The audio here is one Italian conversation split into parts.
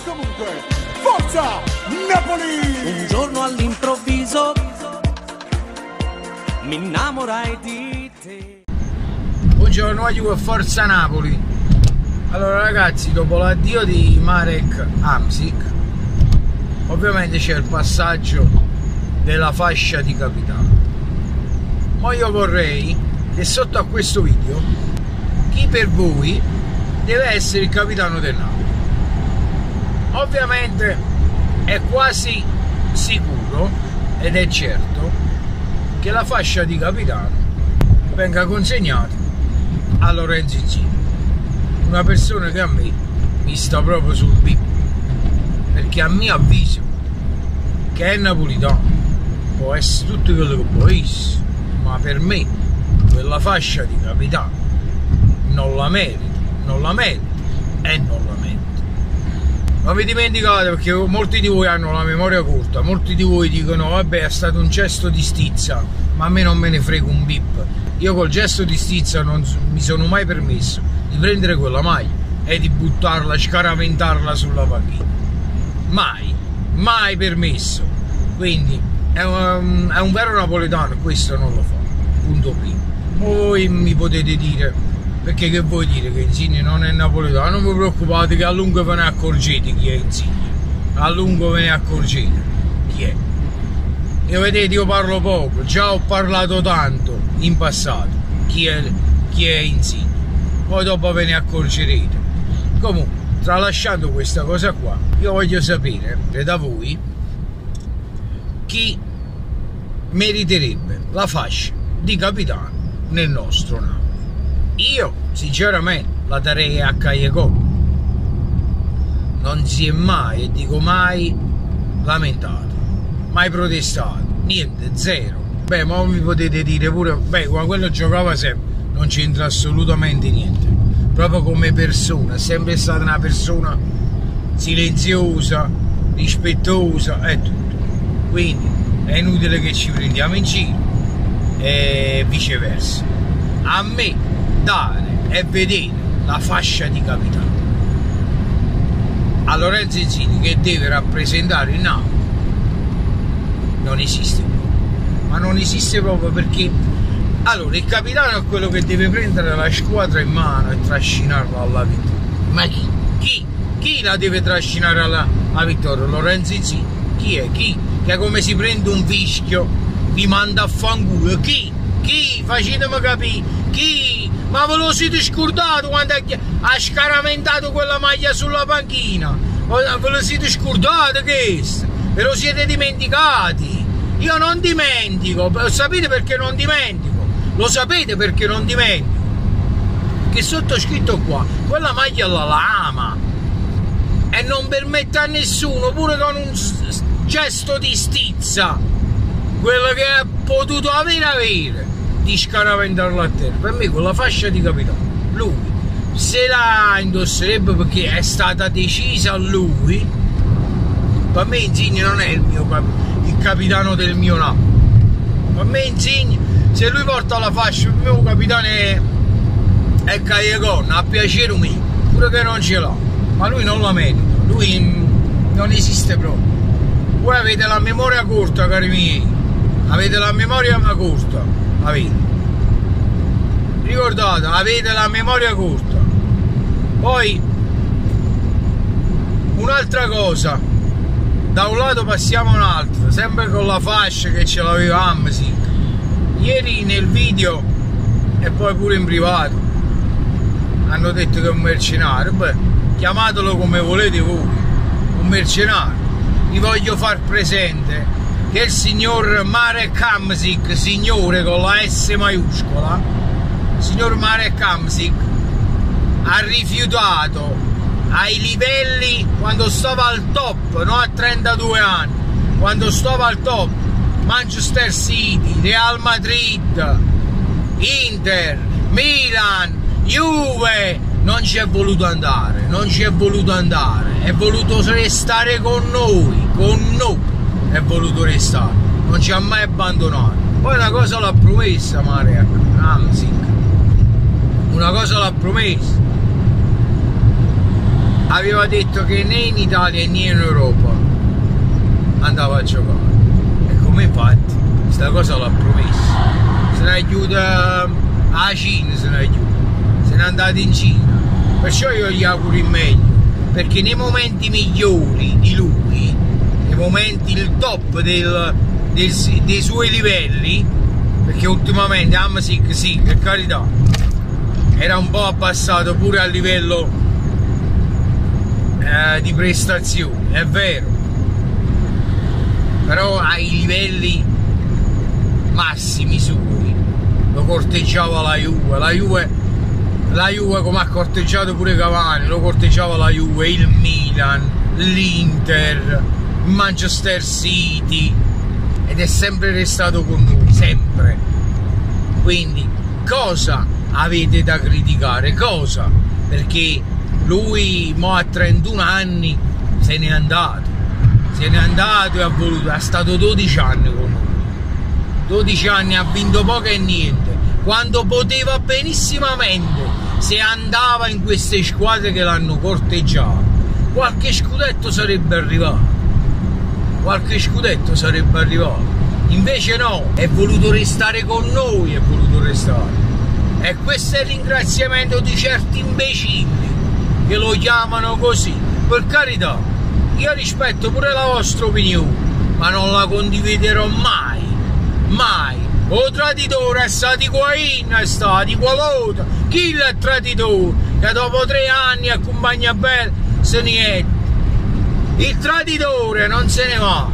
comunque, forza Napoli! Un giorno all'improvviso mi innamorai di te. Buongiorno a Juve, forza Napoli. Allora ragazzi, dopo l'addio di Marek Hamšík, ovviamente c'è il passaggio della fascia di capitano. Ma io vorrei che sotto a questo video chi per voi deve essere il capitano del Napoli. Ovviamente è quasi sicuro ed è certo che la fascia di capitano venga consegnata a Lorenzo Insigne, una persona che a me mi sta proprio sul bip, perché a mio avviso, che è napolitano, può essere tutto quello che può essere, ma per me quella fascia di capitano non la merita e non la merita. Non vi dimenticate, perché molti di voi hanno la memoria corta, molti di voi dicono vabbè, è stato un gesto di stizza, ma a me non me ne frega un bip. Io col gesto di stizza non mi sono mai permesso di prendere quella maglia e di buttarla, scaraventarla sulla panchina. Mai permesso. Quindi è un vero napoletano, questo non lo fa. Punto primo. Voi mi potete dire, perché che vuoi dire che Insigne non è napoletano? Non vi preoccupate che a lungo ve ne accorgete chi è Insigne. A lungo ve ne accorgete chi è. E vedete, io parlo poco, già ho parlato tanto in passato chi è Insigne. Poi dopo ve ne accorgerete. Comunque, tralasciando questa cosa qua, io voglio sapere da voi chi meriterebbe la fascia di capitano nel nostro Napoli. Io sinceramente la darei a Callejon. Non si è mai, e dico mai, lamentato, mai protestato, niente, zero. Beh, ma mi potete dire pure, beh, quando quello giocava sempre, non c'entra assolutamente niente. Proprio come persona, è sempre stata una persona silenziosa, rispettosa e tutto. Quindi è inutile che ci prendiamo in giro e viceversa. A me dare e vedere la fascia di capitano a Lorenzo Insigne, che deve rappresentare il Napoli, non esiste più. Ma non esiste proprio, perché allora il capitano è quello che deve prendere la squadra in mano e trascinarla alla vittoria. Ma chi la deve trascinare alla vittoria? Lorenzo Insigne. Chi è? Chi? Che come si prende un fischio vi manda a fanculo. Chi? Facetemi capire. Chi? Ma ve lo siete scordato quando ha scaraventato quella maglia sulla panchina? Ve lo siete scordato questo? Ve lo siete dimenticati? Io non dimentico. Sapete perché non dimentico? Lo sapete perché non dimentico? Che sottoscritto qua, quella maglia la ama e non permette a nessuno, pure con un gesto di stizza, quello che ha potuto avere, di scaraventarlo a terra. Per me quella fascia di capitano, lui se la indosserebbe perché è stata decisa a lui. Per me Insigne non è il capitano del mio Napoli. Per me Insigne, se lui porta la fascia, il mio capitano è Callejon, a piacere mio, pure che non ce l'ha, ma lui non la merita, lui non esiste proprio. Voi avete la memoria corta, cari miei, avete la memoria corta, avete. Ricordate, avete la memoria corta. Poi un'altra cosa, da un lato passiamo a un altro, sempre con la fascia che ce l'aveva Hamšík. Ieri nel video e poi pure in privato hanno detto che è un mercenario. Beh, chiamatelo come volete voi, un mercenario. Vi voglio far presente che il signor Marek Hamšík, signore con la S maiuscola, il signor Marek Hamšík ha rifiutato ai livelli quando stava al top, non a 32 anni, quando stava al top, Manchester City, Real Madrid, Inter, Milan, Juve, non ci è voluto andare, è voluto restare con noi, è voluto restare, non ci ha mai abbandonato. Poi una cosa l'ha promessa Marek Hamšík, una cosa l'ha promessa, aveva detto che né in Italia né in Europa andava a giocare, e come infatti questa cosa l'ha promessa. Se ne aiuta a Cina, se ne è andato in Cina, perciò io gli auguro il meglio, perché nei momenti migliori di lui, nei momenti il top dei suoi livelli, perché ultimamente Hamsik sì, per carità, era un po' abbassato pure a livello di prestazioni, è vero, però ai livelli massimi suoi lo corteggiava la Juve come ha corteggiato pure Cavani, lo corteggiava la Juve, il Milan, l'Inter, il Manchester City, ed è sempre restato con noi, sempre. Quindi cosa avete da criticare? Cosa? Perché lui mo a 31 anni se n'è andato e ha stato 12 anni con noi, 12 anni, ha vinto poco e niente, quando poteva benissimamente, se andava in queste squadre che l'hanno corteggiato, qualche scudetto sarebbe arrivato, invece no, è voluto restare con noi, e questo è il ringraziamento di certi imbecilli che lo chiamano così. Per carità, io rispetto pure la vostra opinione, ma non la condividerò mai. O traditore è stato Higuain, è stato Qualota, chi è il traditore? Che dopo 3 anni accompagna bene, se niente. Il traditore non se ne va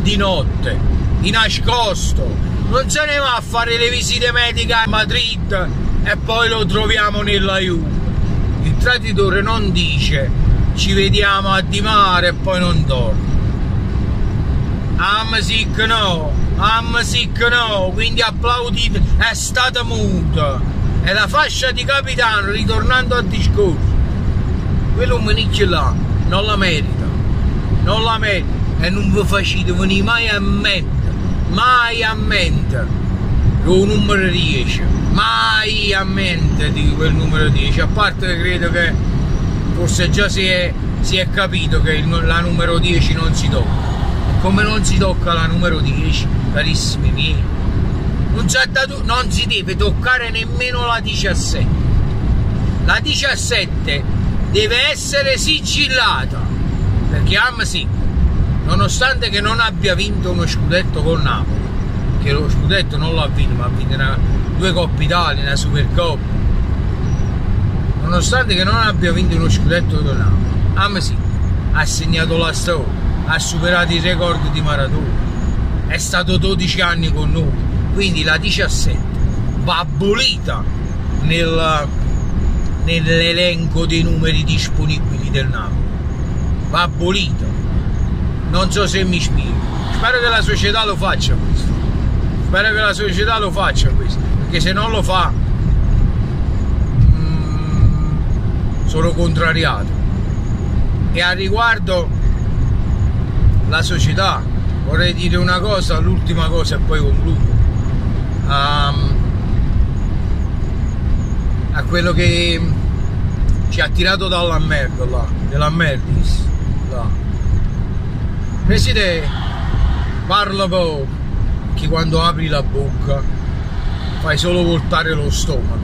di notte, di nascosto, non se ne va a fare le visite mediche a Madrid e poi lo troviamo nella Juve. Il traditore non dice ci vediamo a Di Mare e poi non torna. Hamsik no, quindi applaudite, è stata muta, e la fascia di capitano, ritornando al discorso, quello menicchio là non la merita, e non vi facete venire mai a mente lo numero 10, mai a mente di quel numero 10, a parte che credo che forse già si è capito che la numero 10 non si tocca. Come non si tocca la numero 10, carissimi miei, non si deve toccare nemmeno la 17. La 17 deve essere sigillata, perché Hamsik, nonostante che non abbia vinto uno scudetto con Napoli, che lo scudetto non l'ha vinto, ma ha vinto 2 Coppe Italia, una Supercoppa, nonostante che non abbia vinto uno scudetto con Napoli, Hamsik ha segnato la storia, ha superato il record di Maradona, è stato 12 anni con noi, quindi la 17 va abolita nell'elenco dei numeri disponibili del Napoli, va abolita. Non so se mi spiego, spero che la società lo faccia questo, perché se non lo fa sono contrariato. E a riguardo la società vorrei dire una cosa, l'ultima cosa, e poi concludo. A quello che ci ha tirato dalla merda là, della merdis là. Presidente, parla poco, che quando apri la bocca fai solo voltare lo stomaco.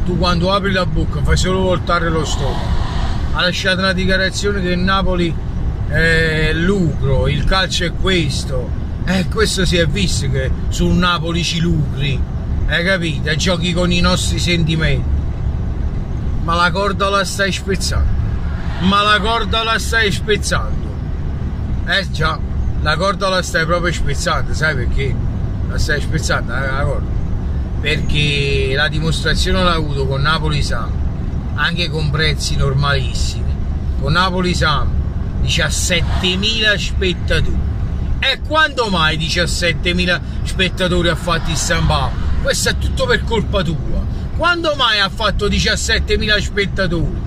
Tu quando apri la bocca fai solo voltare lo stomaco. Ha lasciato una dichiarazione che il Napoli è lucro, il calcio è questo, questo si è visto che sul Napoli ci lucri, hai capito? E giochi con i nostri sentimenti, ma la corda la stai spezzando, già, la corda la stai proprio spezzando, sai perché? La stai spezzando la corda, perché la dimostrazione l'ha avuto con Napoli-Samp, anche con prezzi normalissimi, con Napoli-Samp 17.000 spettatori, e quando mai 17.000 spettatori ha fatto il San Paolo? Questo è tutto per colpa tua. Quando mai ha fatto 17.000 spettatori?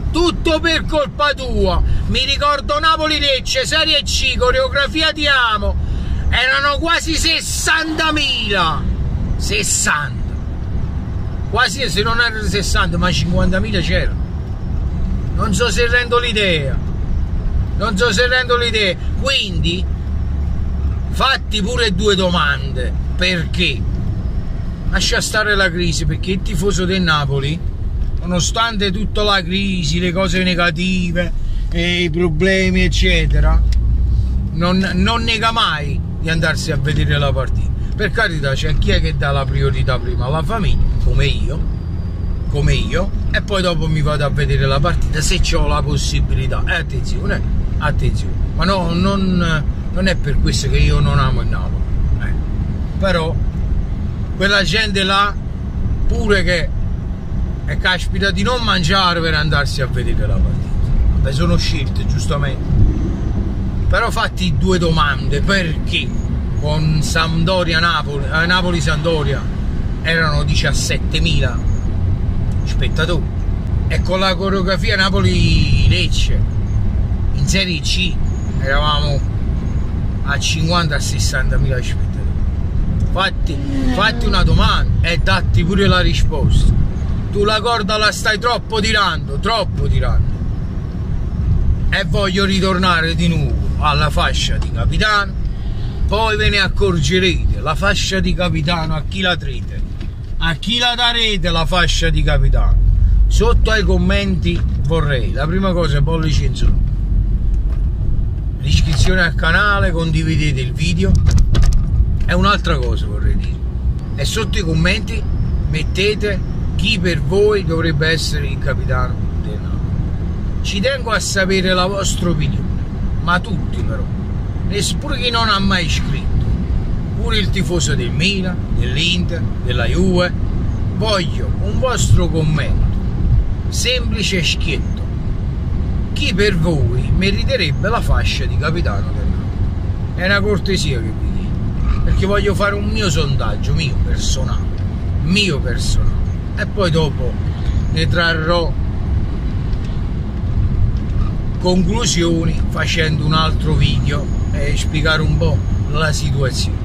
Tutto per colpa tua. Mi ricordo Napoli-Lecce, Serie C, coreografia Ti amo, erano quasi 60.000, 60, quasi, se non erano 60, ma 50.000 c'erano. Non so se rendo l'idea. Quindi fatti pure due domande. Perché? Lascia stare la crisi, perché il tifoso del Napoli, nonostante tutta la crisi, le cose negative, i problemi eccetera, non nega mai di andarsi a vedere la partita. Per carità, c'è chi è che dà la priorità prima alla famiglia, come io, e poi dopo mi vado a vedere la partita se ho la possibilità. E attenzione, ma no, non è per questo che io non amo il Napoli, però quella gente là pure che caspita di non mangiare per andarsi a vedere la partita. Vabbè, sono scelte, giustamente, però fatti due domande. Perché con Napoli-Sampdoria erano 17.000 spettatori e con la coreografia Napoli-Lecce in Serie C eravamo a 50-60.000 spettatori. Fatti una domanda e datti pure la risposta. Tu la corda la stai troppo tirando, e voglio ritornare di nuovo alla fascia di capitano. Poi ve ne accorgerete, la fascia di capitano a chi la trete, a chi la darete la fascia di capitano. Sotto ai commenti vorrei, la prima cosa, pollice in su, l'iscrizione al canale, condividete il video, e un'altra cosa vorrei dire, e sotto i commenti mettete chi per voi dovrebbe essere il capitano del Napoli. Ci tengo a sapere la vostra opinione, ma tutti però, pure chi non ha mai iscritto, pure il tifoso del Milan, dell'Inter, della Juve. Voglio un vostro commento semplice e schietto: chi per voi meriterebbe la fascia di capitano del Napoli? È una cortesia che vi chiedo, perché voglio fare un mio sondaggio, mio personale, e poi dopo ne trarrò conclusioni facendo un altro video e spiegare un po' la situazione.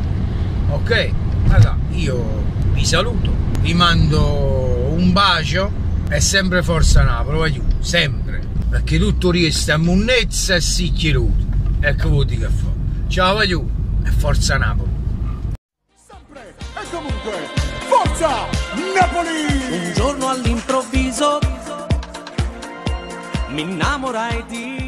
Ok, raga, io vi saluto, vi mando un bacio e sempre forza Napoli, voglio sempre, perché tutto resta a munnezza e sicchiruto. Ecco voi che fa. Ciao voglio e forza Napoli. Sempre e comunque, forza Napoli! Un giorno all'improvviso mi innamorai di